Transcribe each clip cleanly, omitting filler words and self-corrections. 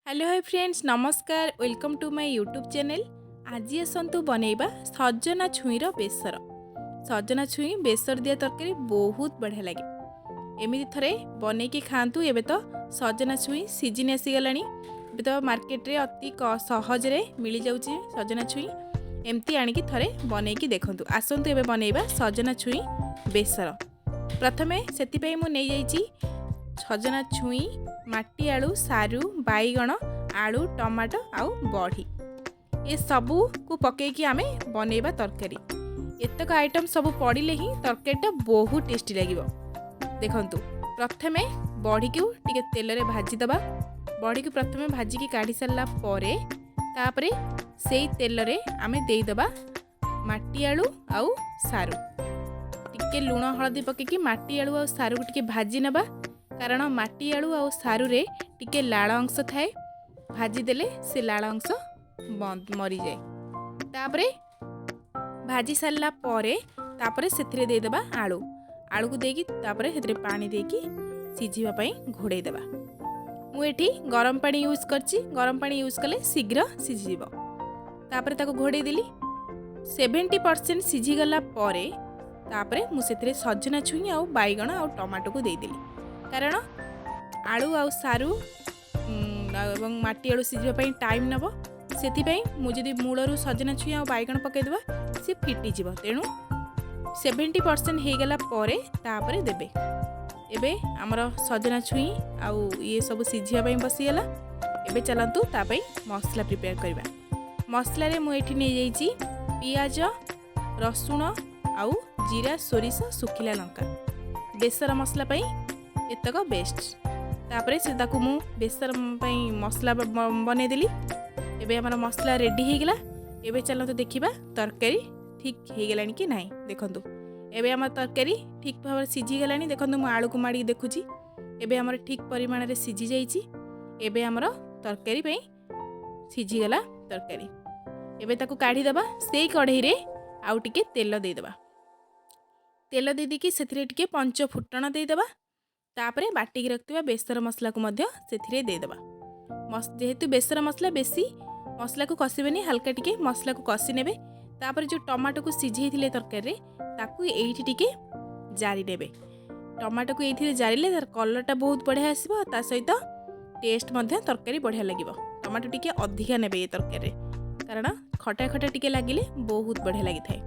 Hello hi friends, नमस्कार। Welcome to my YouTube channel. आज आसतु बनैबा सजना छुईर बेसर। सजना छुई बेसर दिया तरकारी बहुत बढ़िया लगे। एमती थरे बनैकी खातु। एबे तो सजना छुई सीजन आसीगलानी। एबे तो मार्केट रे अति सहज रे मिल जाउची सजना छुई। एमती आनिकी थरे बनैकी देखंतु। आसतु एबे बनैबा सजना छुई बेसर। प्रथमे सेति पई मु नै जाईची सजना छुई, माटी आलू, सारू, बैगण, आलू, टमाटो आउ बड़ी। ये सबू को पकईकि आमे बनैबा तरकारी। एतक आइटम सब पड़िले ही तरकारीटा बहुत टेस्टी लागिबो। देखंतु प्रथमे बड़ी को टिके तेल रे भाजी दबा। बड़ी को प्रथमे भाजी की काढ़ी सारला परे तापरे सेई तेल रे आमे देई दबा माटी आलू आउ सारू। टिके लूण हळदी पकईकि माटी आलू आउ सारू को टिके भाजी नबा। कारण माटी आलू आउ सारू रे टिके लाल अंश थाए। भाजी देले से लाल अंश मरी जाए। तापरे भाजी सारला परे तापरे सेथिरे दे देबा आलू। आलू को देकी तापरे सेथिरे पानी देकी सिझिबा पई घोड़े देबा। मु एठी गरम पानी यूज करची। गरम पानी यूज कले शीघ्र सिझिबो। तापरे ताको घोड़े देली। 70% सिझी गला परे तापरे मु सेथिरे सजना छुई आउ बैगण आउ टमाटो को दे देली। कारण आलू आउ सारू एवं माटी आलू सिझिबा टाइम नब। से मुझे मूलरू सजना छुई आ बैगण पकईदेवा सी फिटिଯିବ। तेणु 70% हो गला परे तापरे देबे। एबे आमर सजना छुई आउ ये सब सिझिबा बसीगला। एबे चलतु तापई मसला प्रिपेयर करबा। मसला रे मु एठी नै जाईची पियाज, रसुण आउ जीरा, सोरिष, सुखिला लंका। बेसर मसला पई एतक बेस्ट। तापरे से ताकू मु बेसर पई मसला बने देली। एबे हमर मसला रेडी हो गला। एबे चलतो देखिबा तरकारी ठीक हो गलानी कि नाही। देखंतु एबे हमर तरकारी ठीक भाव सिझी गलानी। देखंतु मु आलू को माडी देखुची। एबे हमर ठीक परिमाण रे सिझी जाईची। एबे हमर तरकारी पई सिझी गला तरकारी। एबे ताकू काढी दबा। सेई कढ़ई रे आउ टिके तेल दे दबा। तेल दे दी कि सेथिरे टिके पंच फुटण दे दबा। तापरे बाटिकी रखिबा बेसर मसला को मध्य सेथिरे दे दबा। जेहेतु बेसर मसला बेसी मसला को कसिबेनी, हल्का टिके मसला को कसी नेबे। तापरे जो टमाटो को सिझेइथिले तरकारी रे ताकू एइठी टिके जारी देबे। टमाटो को एइथिरे जारिले तार कलरटा बहुत बढ़िया आसीबो। ता सहित टेस्ट मध्य तरकारी बढ़िया लागिबो। टमाटो टिके अधिका नेबे ए तरकारी रे, कारण खटा खटा टिके लागिले बहुत बढ़िया लागि थाए।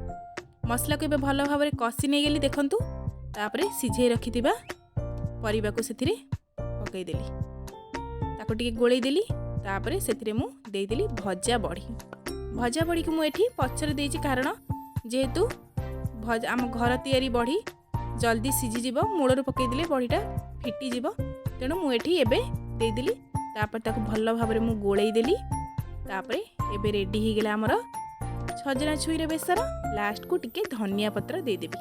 मसला को एबे भलो भाबरे कसी नै गेली। देखंतु तापरे सिझेइ रखिथिबा परिबा को सेथिरे पकई देली। ताको टिके गोळेई देली। तापरे सेथिरे मु देई देली भजा बड़ी। भजा बड़ी को मु एठी पछरे देइची, कारण जेहेतु आम घर तैयारी बड़ी जल्दी सिझी जीवो। मूलरू पकई देले बड़ीटा फिटी जीवो। तेणु मु एठी एबे देई देली। तापर ताको भलो भाबरे मु गोळेई देली। तापरे एबे रेडी हो गेला हमर सजना छुईर बेसर। लास्ट को टिके धनिया पत्र दे देबी।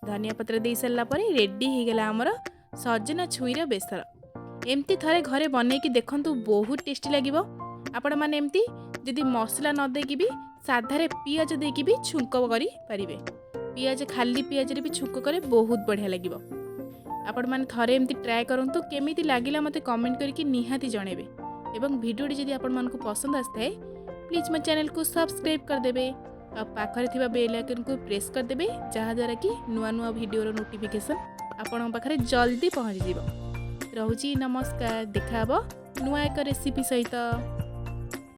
धनिया पत्र दे सारला परे रेडी हो गेला हमर सजना छुईर बेसर। एमती थरे घरे बनैकी देखंतु बहुत टेस्टी लागिबो। आपण माने एमती जदि मसला न देकी भी साधारे पियाज देकी भी छुंक करी परिबे। पियाज खाली पियाज रे भी छुंक करे बहुत बढ़िया लागिबो। आपण माने थरे एमती ट्राई करंतु। केमिति लागिला मते कमेंट करके निहाती जणेबे। एवं वीडियो जदि आपण मन को पसंद आस्ते प्लीज मो चैनल को सब्सक्राइब कर देबे। आ पाखरे थिबा बेल आइकन को प्रेस कर देबे, जहा द्वारा कि नुआ नुआ वीडियो रो नोटिफिकेशन आपण पाखरे जल्दी पहुंच जीवो। रहूची नमस्कार। देखा नुआ एक रेसिपी सहित।